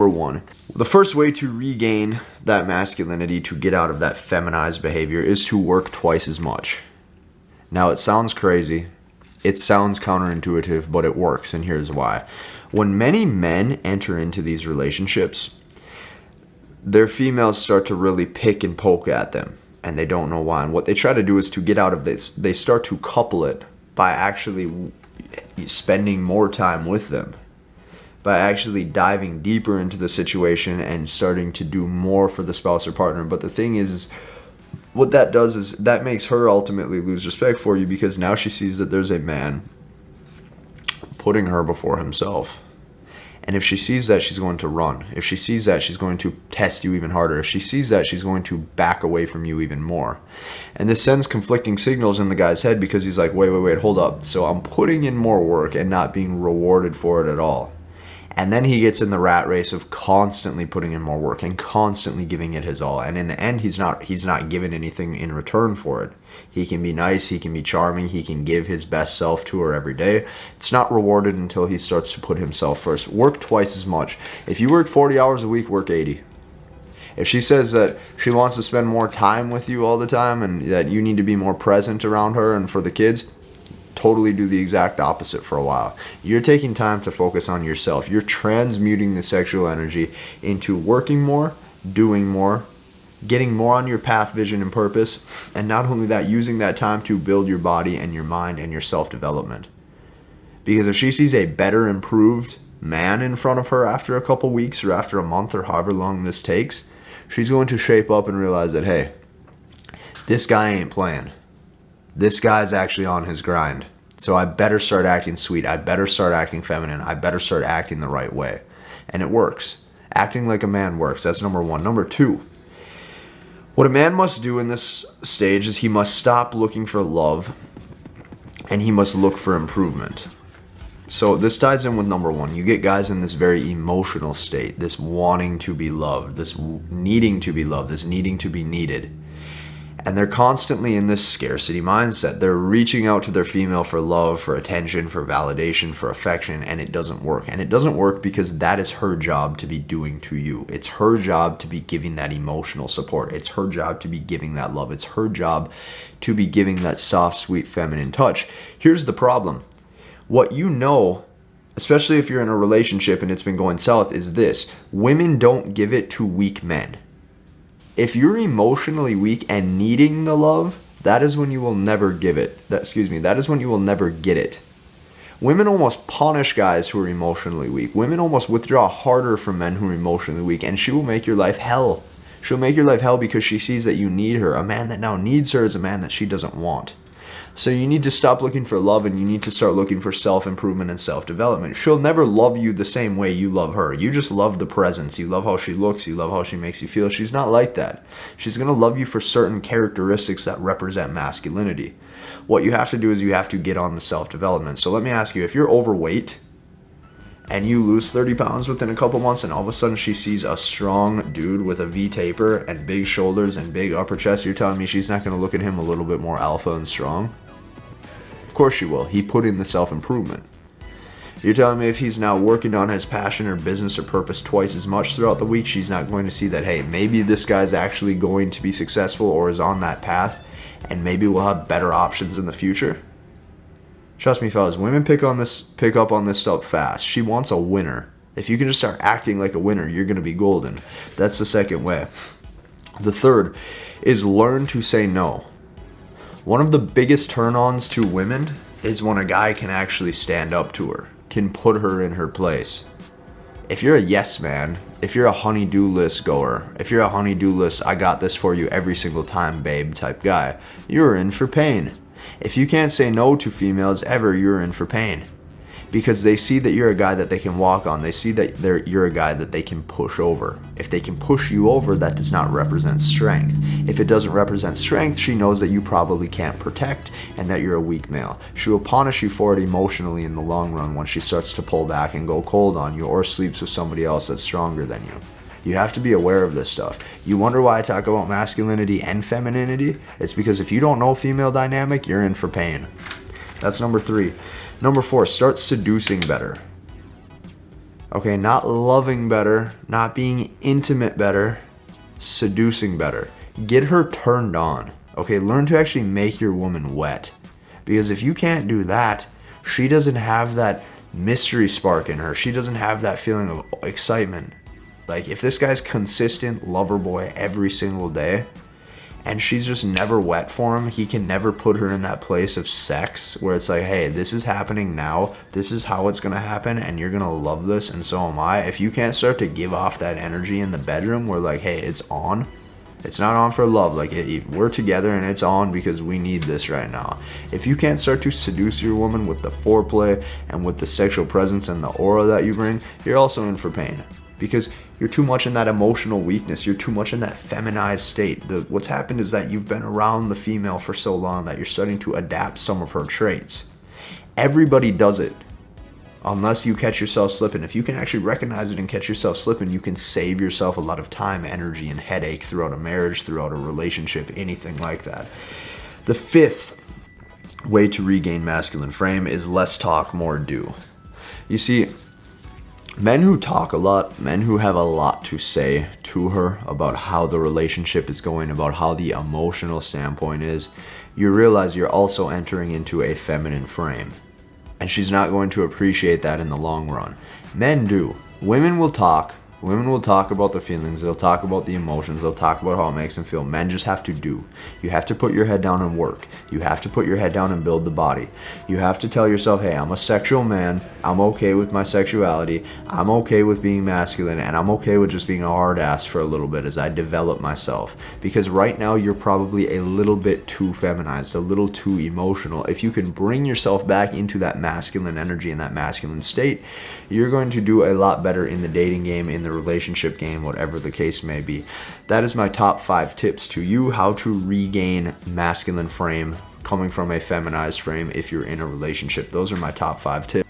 Number one, the first way to regain that masculinity, to get out of that feminized behavior, is to work twice as much. Now, it sounds crazy. It sounds counterintuitive, but it works, and here's why. When many men enter into these relationships, their females start to really pick and poke at them, and they don't know why. And what they try to do is to get out of this, they start to couple it by actually spending more time with them, by actually diving deeper into the situation and starting to do more for the spouse or partner. But the thing is what that does is that makes her ultimately lose respect for you, because now she sees that there's a man putting her before himself. And if she sees that, she's going to run. If she sees that, she's going to test you even harder. If she sees that, she's going to back away from you even more. And this sends conflicting signals in the guy's head, because he's like, wait, hold up. So I'm putting in more work and not being rewarded for it at all. And then he gets in the rat race of constantly putting in more work and constantly giving it his all. And in the end, he's not given anything in return for it. He can be nice, he can be charming, he can give his best self to her every day. It's not rewarded until he starts to put himself first. Work twice as much. If you work 40 hours a week, work 80. If she says that she wants to spend more time with you all the time and that you need to be more present around her and for the kids, totally do the exact opposite for a while. You're taking time to focus on yourself. You're transmuting the sexual energy into working more, doing more, getting more on your path, vision, and purpose. And not only that, using that time to build your body and your mind and your self-development. Because if she sees a better, improved man in front of her after a couple weeks or after a month or however long this takes, she's going to shape up and realize that, hey, this guy ain't playing. This guy's actually on his grind. So I better start acting sweet. I better start acting feminine. I better start acting the right way. And it works. Acting like a man works. That's number one. Number two, what a man must do in this stage is he must stop looking for love and he must look for improvement. So this ties in with number one. You get guys in this very emotional state, this wanting to be loved, this needing to be loved, this needing to be needed. And they're constantly in this scarcity mindset. They're reaching out to their female for love, for attention, for validation, for affection, and it doesn't work. And it doesn't work because that is her job to be doing to you. It's her job to be giving that emotional support. It's her job to be giving that love. It's her job to be giving that soft, sweet, feminine touch. Here's the problem. What you know, especially if you're in a relationship and it's been going south, is this. Women don't give it to weak men. If you're emotionally weak and needing the love, that is when you will never give it. That is when you will never get it. Women almost punish guys who are emotionally weak. Women almost withdraw harder from men who are emotionally weak, and she will make your life hell. She'll make your life hell because she sees that you need her. A man that now needs her is a man that she doesn't want. So you need to stop looking for love and you need to start looking for self-improvement and self-development. She'll never love you the same way you love her. You just love the presence. You love how she looks. You love how she makes you feel. She's not like that. She's going to love you for certain characteristics that represent masculinity. What you have to do is you have to get on the self-development. So let me ask you, if you're overweight and you lose 30 pounds within a couple months and all of a sudden she sees a strong dude with a V-taper and big shoulders and big upper chest, you're telling me she's not going to look at him a little bit more alpha and strong? Of course she will. He put in the self-improvement. You're telling me if he's now working on his passion or business or purpose twice as much throughout the week, she's not going to see that, hey, maybe this guy's actually going to be successful or is on that path and maybe we'll have better options in the future? Trust me, fellas, women pick up on this stuff fast. She wants a winner. If you can just start acting like a winner, you're going to be golden. That's the second way. The third is learn to say no. One of the biggest turn-ons to women is when a guy can actually stand up to her, can put her in her place. If you're a yes man, if you're a honey-do list goer, if you're a honey-do list, I got this for you every single time, babe type guy, you're in for pain. If you can't say no to females ever, you're in for pain. Because they see that you're a guy that they can walk on. They see that you're a guy that they can push over. If they can push you over, that does not represent strength. If it doesn't represent strength, she knows that you probably can't protect and that you're a weak male. She will punish you for it emotionally in the long run when she starts to pull back and go cold on you or sleeps with somebody else that's stronger than you. You have to be aware of this stuff. You wonder why I talk about masculinity and femininity? It's because if you don't know female dynamic, you're in for pain. That's number 3. Number 4, start seducing better. Okay, not loving better, not being intimate better, seducing better. Get her turned on. Okay, learn to actually make your woman wet. Because if you can't do that, she doesn't have that mystery spark in her. She doesn't have that feeling of excitement. Like, if this guy's consistent lover boy every single day, and she's just never wet for him, he can never put her in that place of sex where it's like, hey, this is happening now, this is how it's gonna happen, and you're gonna love this, and so am I. If you can't start to give off that energy in the bedroom where like, hey, it's on, it's not on for love, like we're together and it's on because we need this right now. If you can't start to seduce your woman with the foreplay and with the sexual presence and the aura that you bring, you're also in for pain. Because you're too much in that emotional weakness. You're too much in that feminized state. What's happened is that you've been around the female for so long that you're starting to adapt some of her traits. Everybody does it, unless you catch yourself slipping. If you can actually recognize it and catch yourself slipping, you can save yourself a lot of time, energy, and headache throughout a marriage, throughout a relationship, anything like that. The fifth way to regain masculine frame is less talk, more do. You see, men who talk a lot, men who have a lot to say to her about how the relationship is going, about how the emotional standpoint is, you realize you're also entering into a feminine frame. And she's not going to appreciate that in the long run. Men do. Women will talk. Women will talk about the feelings. They'll talk about the emotions. They'll talk about how it makes them feel. Men just have to do. You have to put your head down and work. You have to put your head down and build the body. You have to tell yourself, hey, I'm a sexual man. I'm okay with my sexuality. I'm okay with being masculine. And I'm okay with just being a hard ass for a little bit as I develop myself. Because right now you're probably a little bit too feminized, a little too emotional. If you can bring yourself back into that masculine energy and that masculine state, you're going to do a lot better in the dating game, in the relationship game, whatever the case may be. That is my top 5 tips to you, how to regain masculine frame coming from a feminized frame if you're in a relationship. Those are my top 5 tips.